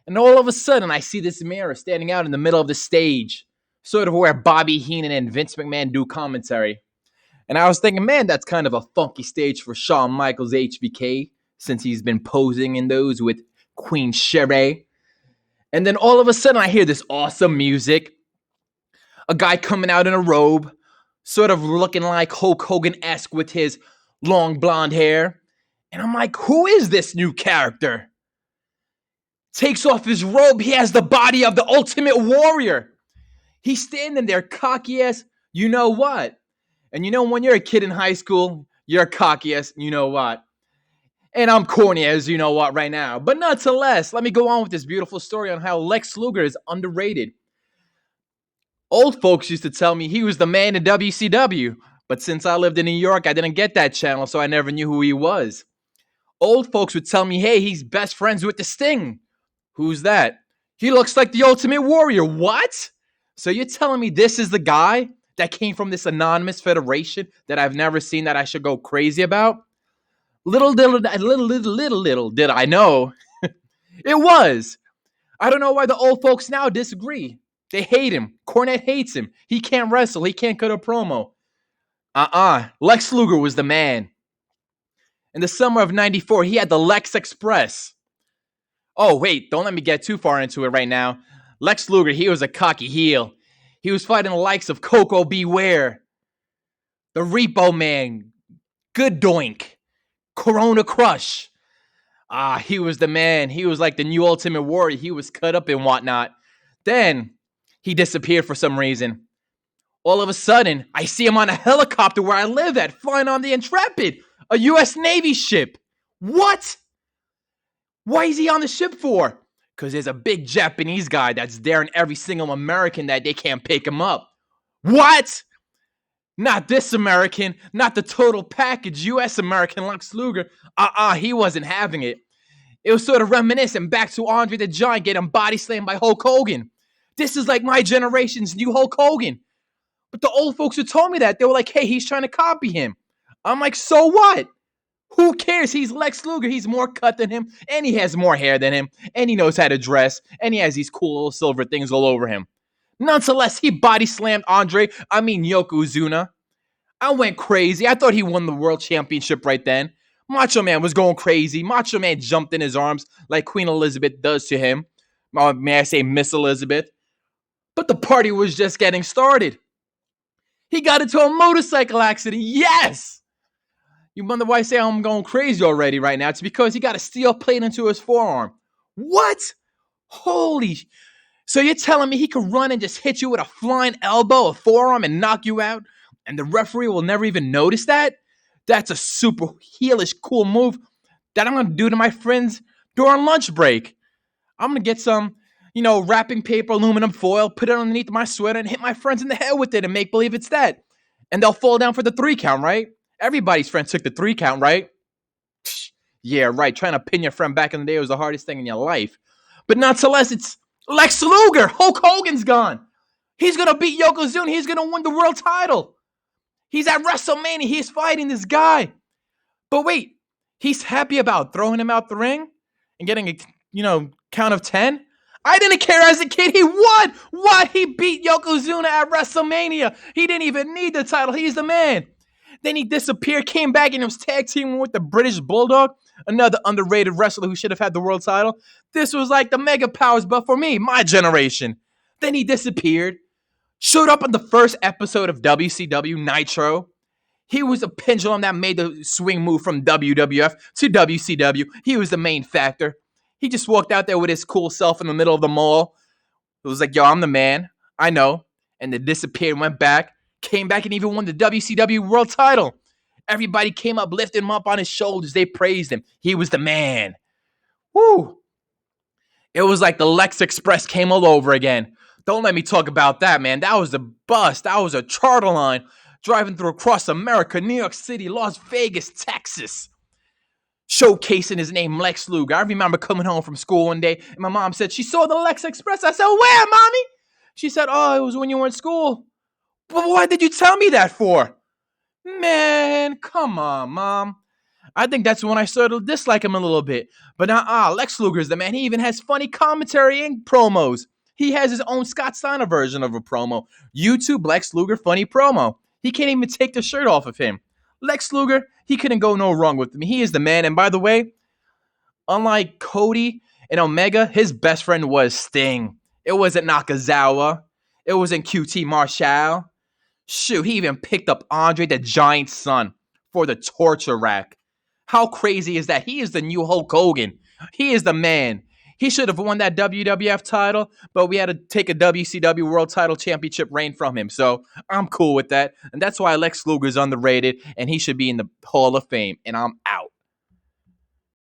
And all of a sudden, I see this mirror standing out in the middle of the stage, sort of where Bobby Heenan and Vince McMahon do commentary. And I was thinking, man, that's kind of a funky stage for Shawn Michaels HBK, since he's been posing in those with Queen Sheree. And then all of a sudden, I hear this awesome music. A guy coming out in a robe, sort of looking like Hulk Hogan-esque with his long blonde hair. And I'm like, who is this new character? Takes off his robe. He has the body of the Ultimate Warrior. He's standing there cocky as you know what. And you know when you're a kid in high school, you're cocky as you know what. And I'm corny as you know what right now. But nonetheless, let me go on with this beautiful story on how Lex Luger is underrated. Old folks used to tell me he was the man in WCW. But since I lived in New York, I didn't get that channel, so I never knew who he was. Old folks would tell me, hey, he's best friends with the Sting. Who's that? He looks like the Ultimate Warrior. What? So you're telling me this is the guy that came from this anonymous federation that I've never seen that I should go crazy about? Little did I know. It was. I don't know why the old folks now disagree. They hate him. Cornette hates him. He can't wrestle. He can't cut a promo. Lex Luger was the man. In the summer of 94, he had the Lex Express. Oh, wait, don't let me get too far into it right now. Lex Luger, he was a cocky heel. He was fighting the likes of Coco Beware, the Repo Man, Good Doink, Corona Crush. He was the man. He was like the new Ultimate Warrior. He was cut up and whatnot. Then he disappeared for some reason. All of a sudden, I see him on a helicopter where I live at, flying on the Intrepid, a U.S. Navy ship. What? Why is he on the ship for? Because there's a big Japanese guy that's daring every single American that they can't pick him up. What? Not this American, not the total package U.S. American Lex Luger. He wasn't having it. It was sort of reminiscent back to Andre the Giant getting body slammed by Hulk Hogan. This is like my generation's new Hulk Hogan. But the old folks who told me that, they were like, hey, he's trying to copy him. I'm like, so what? Who cares? He's Lex Luger. He's more cut than him, and he has more hair than him, and he knows how to dress, and he has these cool little silver things all over him. Nonetheless, he body slammed Yokozuna. I went crazy. I thought he won the world championship right then. Macho Man was going crazy. Macho Man jumped in his arms like Queen Elizabeth does to him. May I say Miss Elizabeth? But the party was just getting started. He got into a motorcycle accident. Yes! You wonder why I say I'm going crazy already right now. It's because he got a steel plate into his forearm. What? Holy. So you're telling me he could run and just hit you with a flying elbow, a forearm, and knock you out? And the referee will never even notice that? That's a super heelish cool move that I'm going to do to my friends during lunch break. I'm going to get some, wrapping paper, aluminum foil, put it underneath my sweater, and hit my friends in the head with it and make believe it's that. And they'll fall down for the 3 count, right? Everybody's friend took the 3 count, right? Yeah, right. Trying to pin your friend back in the day was the hardest thing in your life. But nonetheless, it's Lex Luger. Hulk Hogan's gone. He's going to beat Yokozuna. He's going to win the world title. He's at WrestleMania. He's fighting this guy. But wait, he's happy about throwing him out the ring and getting a, count of 10? I didn't care as a kid. He won. What? He beat Yokozuna at WrestleMania. He didn't even need the title. He's the man. Then he disappeared, came back, and was tag teaming with the British Bulldog, another underrated wrestler who should have had the world title. This was like the mega powers, but for me, my generation. Then he disappeared, showed up on the first episode of WCW Nitro. He was a pendulum that made the swing move from WWF to WCW. He was the main factor. He just walked out there with his cool self in the middle of the mall. It was like, yo, I'm the man. I know. And then disappeared, went back. Came back and even won the WCW World title. Everybody came up, lifted him up on his shoulders. They praised him. He was the man. Woo. It was like the Lex Express came all over again. Don't let me talk about that, man. That was a bus. That was a charter line driving through across America, New York City, Las Vegas, Texas. Showcasing his name, Lex Luger. I remember coming home from school one day, and my mom said she saw the Lex Express. I said, where, mommy? She said, oh, it was when you were in school. But why did you tell me that for? Man, come on, Mom. I think that's when I started to dislike him a little bit. But now, Lex Luger's the man. He even has funny commentary and promos. He has his own Scott Steiner version of a promo. YouTube Lex Luger funny promo. He can't even take the shirt off of him. Lex Luger, he couldn't go no wrong with him. He is the man. And by the way, unlike Cody and Omega, his best friend was Sting. It wasn't Nakazawa. It wasn't QT Marshall. Shoot, he even picked up Andre the Giant's son for the torture rack. How crazy is that? He is the new Hulk Hogan. He is the man. He should have won that WWF title, but we had to take a WCW World Title Championship reign from him. So I'm cool with that. And that's why Lex Luger's underrated, and he should be in the Hall of Fame. And I'm out.